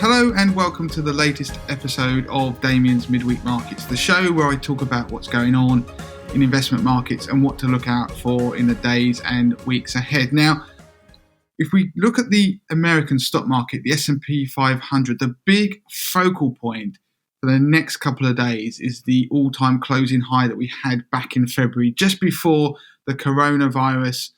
Hello and welcome to the latest episode of Damien's Midweek Markets, the show where I talk about what's going on in investment markets and what to look out for in the days and weeks ahead. Now, if we look at the American stock market, the S&P 500, the big focal point for the next couple of days is the all-time closing high that we had back in February, just before the coronavirus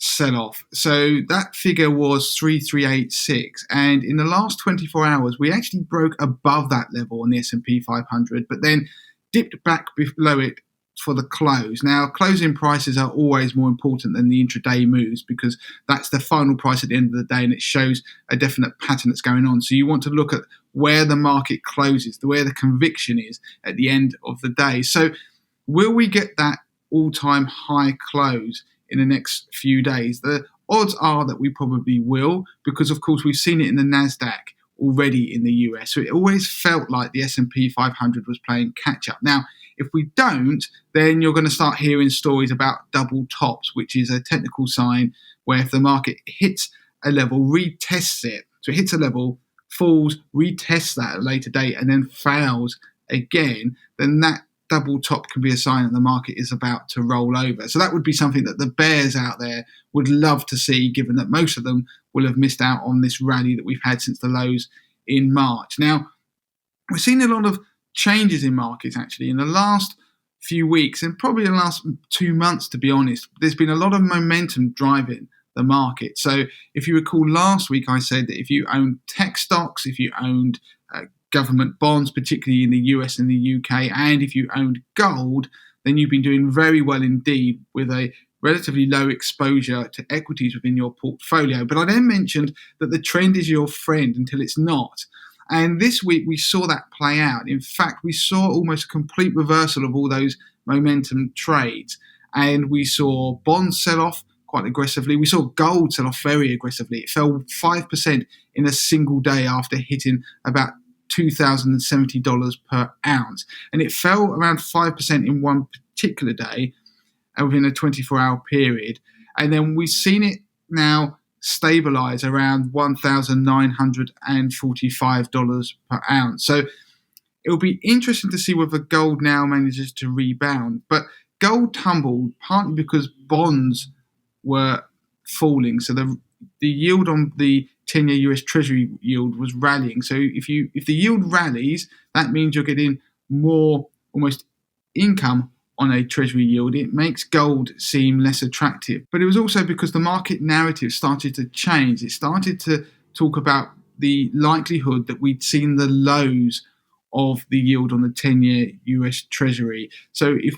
sell-off. So that figure was 3386, and in the last 24 hours we actually broke above that level on the S&P 500, but then dipped back below it for the close. Now, closing prices are always more important than the intraday moves because that's the final price at the end of the day, and it shows a definite pattern that's going on. So you want to look at where the market closes, where the conviction is at the end of the day. So will we get that all-time high close in the next few days? The odds are that we probably will, because of course we've seen it in the NASDAQ already in the US. So it always felt like the S&P 500 was playing catch up. Now, if we don't, then you're going to start hearing stories about double tops, which is a technical sign where if the market hits a level, retests it, so it hits a level, falls, retests that at a later date, and then fails again, then that double top can be a sign that the market is about to roll over. So that would be something that the bears out there would love to see, given that most of them will have missed out on this rally that we've had since the lows in March. Now, we've seen a lot of changes in markets actually in the last few weeks, and probably the last 2 months, to be honest. There's been a lot of momentum driving the market. So if you recall last week, I said that if you owned tech stocks, if you owned government bonds, particularly in the US and the UK, and if you owned gold, then you've been doing very well indeed with a relatively low exposure to equities within your portfolio. But I then mentioned that the trend is your friend until it's not. And this week we saw that play out. In fact, we saw almost a complete reversal of all those momentum trades. And we saw bonds sell off quite aggressively. We saw gold sell off very aggressively. It fell 5% in a single day after hitting about $2,070 per ounce. And it fell around 5% in one particular day within a 24-hour period. And then we've seen it now stabilize around $1,945 per ounce. So it'll be interesting to see whether gold now manages to rebound. But gold tumbled partly because bonds were falling. So the yield on the 10-year US Treasury yield was rallying. So if the yield rallies, that means you're getting more almost income on a Treasury yield. It makes gold seem less attractive. But it was also because the market narrative started to change. It started to talk about the likelihood that we'd seen the lows of the yield on the 10-year US Treasury. So if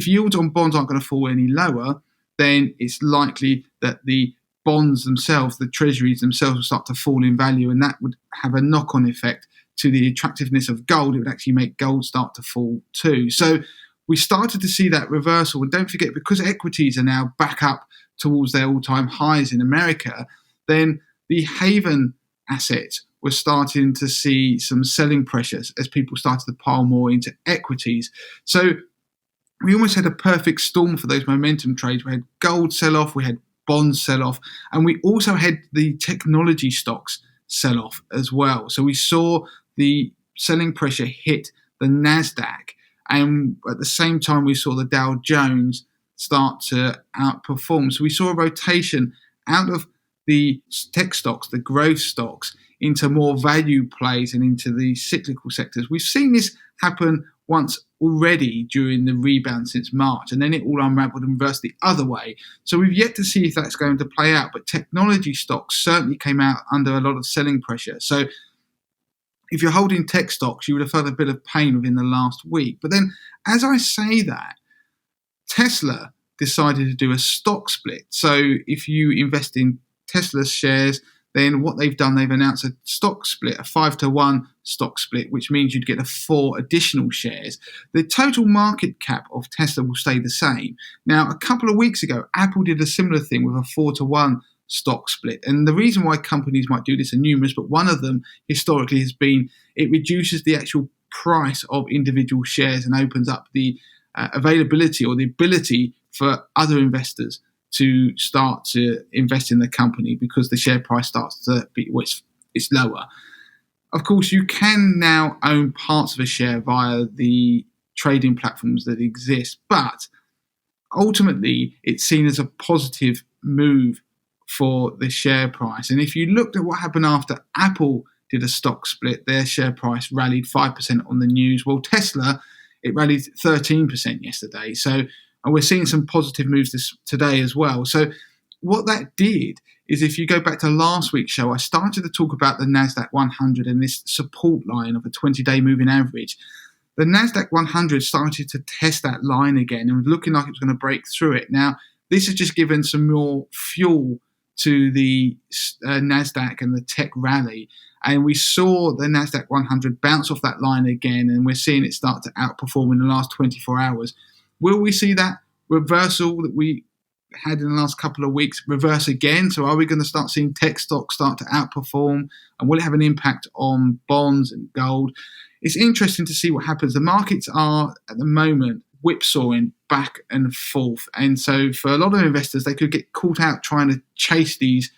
yields on bonds aren't going to fall any lower, then it's likely that the bonds themselves, the treasuries themselves, will start to fall in value, and that would have a knock-on effect to the attractiveness of gold. It would actually make gold start to fall too. So we started to see that reversal. And don't forget, because equities are now back up towards their all-time highs in America, then the haven assets were starting to see some selling pressures as people started to pile more into equities. So we almost had a perfect storm for those momentum trades. We had gold sell-off, we had bonds sell off, and we also had the technology stocks sell off as well. So we saw the selling pressure hit the NASDAQ, and at the same time we saw the Dow Jones start to outperform. So we saw a rotation out of the tech stocks, the growth stocks, into more value plays and into the cyclical sectors. We've seen this happen once already during the rebound since March, and then it all unraveled and reversed the other way. So we've yet to see if that's going to play out, but technology stocks certainly came out under a lot of selling pressure. So if you're holding tech stocks, you would have felt a bit of pain within the last week. But then, as I say that, Tesla decided to do a stock split. So if you invest in Tesla shares, then what they've done, they've announced a stock split, a 5-to-1 stock split, which means you'd get 4 additional shares. The total market cap of Tesla will stay the same. Now, a couple of weeks ago, Apple did a similar thing with a 4-to-1 stock split. And the reason why companies might do this are numerous, but one of them historically has been it reduces the actual price of individual shares and opens up the availability or the ability for other investors to start to invest in the company because the share price starts to be, well, it's lower. Of course, you can now own parts of a share via the trading platforms that exist, but ultimately it's seen as a positive move for the share price. And if you looked at what happened after Apple did a stock split, their share price rallied 5% on the news. Well, Tesla, it rallied 13% yesterday. So and we're seeing some positive moves today as well. So what that did is, if you go back to last week's show, I started to talk about the NASDAQ 100 and this support line of a 20-day moving average. The NASDAQ 100 started to test that line again and was looking like it was going to break through it. Now, this has just given some more fuel to the NASDAQ and the tech rally. And we saw the NASDAQ 100 bounce off that line again, and we're seeing it start to outperform in the last 24 hours. Will we see that reversal that we had in the last couple of weeks reverse again? So are we going to start seeing tech stocks start to outperform? And will it have an impact on bonds and gold? It's interesting to see what happens. The markets are, at the moment, whipsawing back and forth. And so for a lot of investors, they could get caught out trying to chase these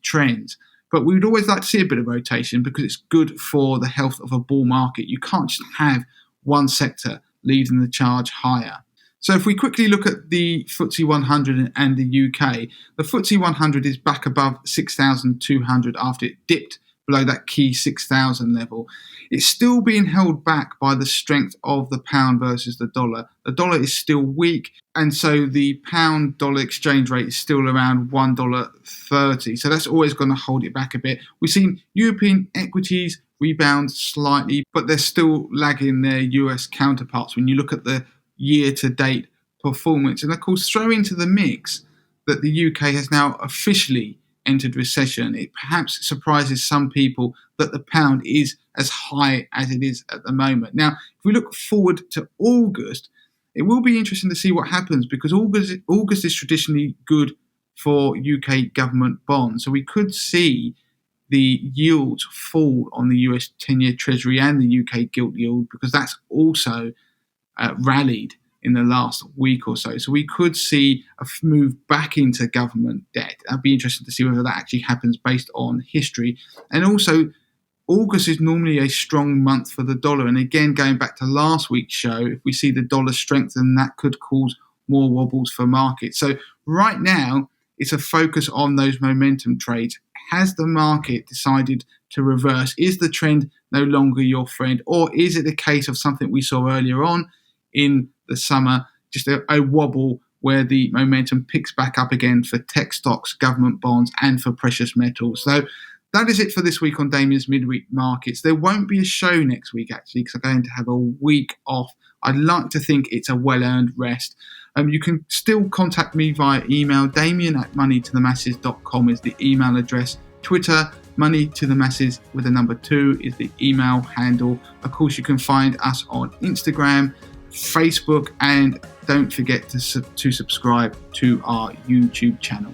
trends. But we would always like to see a bit of rotation because it's good for the health of a bull market. You can't just have one sector leading the charge higher. So if we quickly look at the FTSE 100 and the UK, the FTSE 100 is back above 6,200 after it dipped below that key 6,000 level. It's still being held back by the strength of the pound versus the dollar. The dollar is still weak, and so the pound-dollar exchange rate is still around $1.30. So that's always going to hold it back a bit. We've seen European equities rebound slightly, but they're still lagging their US counterparts when you look at the year-to-date performance. And of course, throw into the mix that the UK has now officially entered recession. It perhaps surprises some people that the pound is as high as it is at the moment. Now, if we look forward to August, it will be interesting to see what happens because August is traditionally good for UK government bonds. So we could see the yields fall on the US 10-year Treasury and the UK gilt yield because that's also rallied in the last week or so. So we could see a move back into government debt. That'd be interesting to see whether that actually happens based on history. And also, August is normally a strong month for the dollar. And again, going back to last week's show, if we see the dollar strengthen, that could cause more wobbles for markets. So right now, it's a focus on those momentum trades. Has the market decided to reverse? Is the trend no longer your friend? Or is it a case of something we saw earlier on in the summer, just a wobble where the momentum picks back up again for tech stocks, government bonds, and for precious metals? So that is it for this week on Damien's Midweek Markets. There won't be a show next week, actually, because I'm going to have a week off. I'd like to think it's a well-earned rest. You can still contact me via email. Damien@moneytothemasses.com is the email address. Twitter, moneytothemasses with a number 2 is the email handle. Of course, you can find us on Instagram, Facebook, and don't forget to subscribe to our YouTube channel.